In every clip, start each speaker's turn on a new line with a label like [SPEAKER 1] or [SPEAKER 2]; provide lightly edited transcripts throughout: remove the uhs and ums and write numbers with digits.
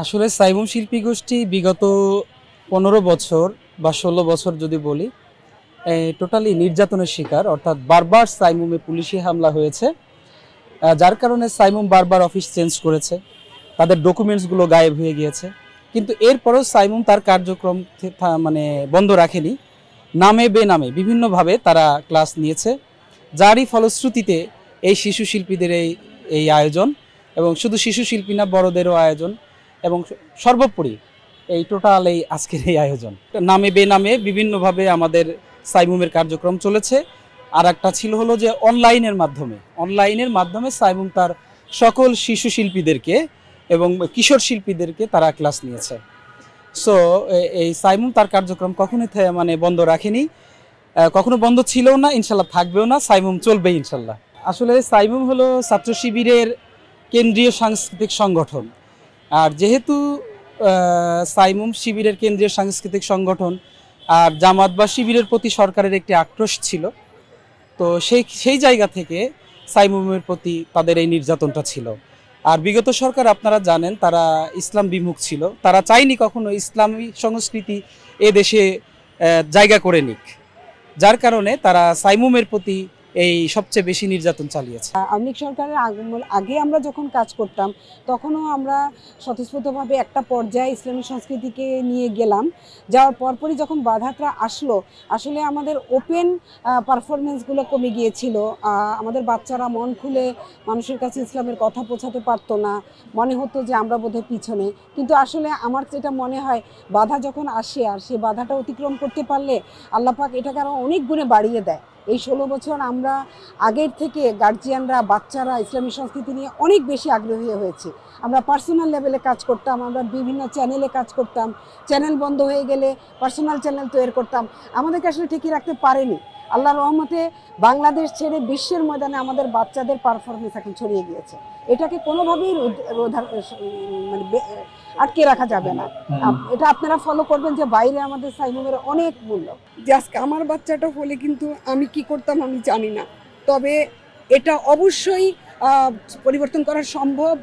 [SPEAKER 1] আসলে সাইমুম শিল্পী গোষ্ঠী বিগত 15 বছর বা 16 বছর যদি বলি টোটালি নির্যাতনের শিকার, অর্থাৎ বারবার সাইমুমে পুলিশি হামলা হয়েছে। যার কারণে সাইমুম বারবার অফিস চেঞ্জ করেছে, তাদের ডকুমেন্টসগুলো গায়েব হয়ে গিয়েছে। কিন্তু এরপরেও সাইমুম তার কার্যক্রম মানে বন্ধ রাখেনি। নামে বেনামে বিভিন্নভাবে তারা ক্লাস নিয়েছে, যারই ফলশ্রুতিতে এই শিশু শিল্পীদের এই আয়োজন, এবং শুধু শিশু শিল্পী না, বড়দেরও আয়োজন, এবং সর্বোপরি এই টোটাল এই আজকের এই আয়োজন। নামে বেনামে বিভিন্নভাবে আমাদের সাইমুমের কার্যক্রম চলেছে। আর একটা ছিল হলো যে অনলাইনের মাধ্যমে সাইমুম তার সকল শিশু শিল্পীদেরকে এবং কিশোর শিল্পীদেরকে তারা ক্লাস নিয়েছে। সো এই সাইমুম তার কার্যক্রম কখনোই মানে বন্ধ রাখেনি, কখনো বন্ধ ছিলও না, ইনশাল্লাহ থাকবেও না, সাইমুম চলবে ইনশাল্লাহ। আসলে সাইমুম হলো ছাত্র শিবিরের কেন্দ্রীয় সাংস্কৃতিক সংগঠন। আর যেহেতু সাইমুম শিবিরের কেন্দ্রীয় সাংস্কৃতিক সংগঠন, আর জামাত বা শিবিরের প্রতি সরকারের একটি আক্রোশ ছিল, তো সেই জায়গা থেকে সাইমুমের প্রতি তাদের এই নির্যাতনটা ছিল। আর বিগত সরকার আপনারা জানেন তারা ইসলাম বিমুখ ছিল, তারা চায়নি কখনো ইসলামী সংস্কৃতি এ দেশে জায়গা করে নিক, যার কারণে তারা সাইমুমের প্রতি এই সবচেয়ে বেশি নির্যাতন চালিয়েছে।
[SPEAKER 2] আওয়ামী লীগ সরকারের আগে আমরা যখন কাজ করতাম তখনও আমরা স্বতঃস্ফূর্তভাবে একটা পর্যায়ে ইসলামী সংস্কৃতিকে নিয়ে গেলাম। যাওয়ার পরপরই যখন বাধাটা আসলো, আসলে আমাদের ওপেন পারফরমেন্সগুলো কমে গিয়েছিল। আমাদের বাচ্চারা মন খুলে মানুষের কাছে ইসলামের কথা পৌঁছাতে পারতো না, মনে হতো যে আমরা বোধহয় পিছনে। কিন্তু আসলে আমার যেটা মনে হয়, বাধা যখন আসে আর সে বাধাটা অতিক্রম করতে পারলে আল্লাহ পাক এটাকে আরও অনেক গুণে বাড়িয়ে দেয়। এই 16 বছর আমরা আগের থেকে গার্জিয়ানরা, বাচ্চারা ইসলামী সংস্কৃতি নিয়ে অনেক বেশি আগ্রহী হয়েছে। আমরা পার্সোনাল লেভেলে কাজ করতাম, আমরা বিভিন্ন চ্যানেলে কাজ করতাম, চ্যানেল বন্ধ হয়ে গেলে পার্সোনাল চ্যানেল তৈরি করতাম। আমাদেরকে আসলে ঠিকই রাখতে পারেনি। আল্লাহর রহমতে বাংলাদেশ ছেড়ে বিশ্বের ময়দানে আমাদের বাচ্চাদের পারফরমেন্স এখন ছড়িয়ে গিয়েছে। এটাকে কোনোভাবেই মানে আটকে রাখা যাবে না। এটা আপনারা ফলো করবেন যে বাইরে আমাদের সাইমুমের অনেক মূল্য। যে আজকে আমার বাচ্চাটা হলে কিন্তু আমি কি করতাম আমি জানি না, তবে এটা অবশ্যই পরিবর্তন করা সম্ভব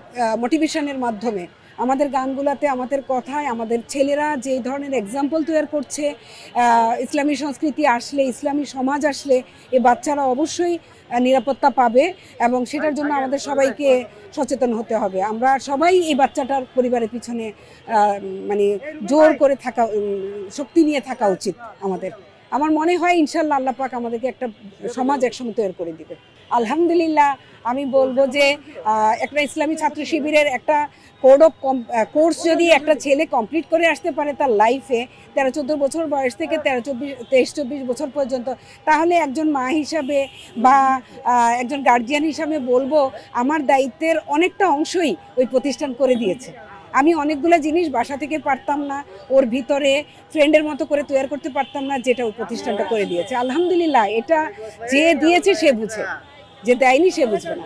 [SPEAKER 2] মোটিভেশনের মাধ্যমে। আমাদের গানগুলোতে, আমাদের কথায়, আমাদের ছেলেরা যে ধরনের এক্সাম্পল তৈরি করছে, ইসলামী সংস্কৃতি আসলে, ইসলামী সমাজ আসলে এই বাচ্চারা অবশ্যই নিরাপত্তা পাবে, এবং সেটার জন্য আমাদের সবাইকে সচেতন হতে হবে। আমরা সবাই এই বাচ্চাটার পরিবারের পিছনে মানে জোর করে থাকা, শক্তি নিয়ে থাকা উচিত আমাদের। আমার মনে হয় ইনশাল্লাহ আল্লাহ পাক আমাদেরকে একটা সমাজ একসময় তৈরি করে দিবে। আলহামদুলিল্লাহ আমি বলবো যে একটা ইসলামী ছাত্র শিবিরের একটা কোর্স যদি একটা ছেলে কমপ্লিট করে আসতে পারে তার লাইফে 13-14 বছর বয়স থেকে 23-24 বছর পর্যন্ত, তাহলে একজন মা হিসাবে বা একজন গার্জিয়ান হিসাবে বলবো আমার দায়িত্বের অনেকটা অংশই ওই প্রতিষ্ঠান করে দিয়েছে। আমি অনেকগুলো জিনিস বাসা থেকে পারতাম না, ওর ভিতরে ফ্রেন্ডের মতো করে তৈরি করতে পারতাম না, যেটা ওই প্রতিষ্ঠানটা করে দিয়েছে। আলহামদুলিল্লাহ, এটা যে দিয়েছে সে বুঝে, যে দেয়নি সে বুঝবে না।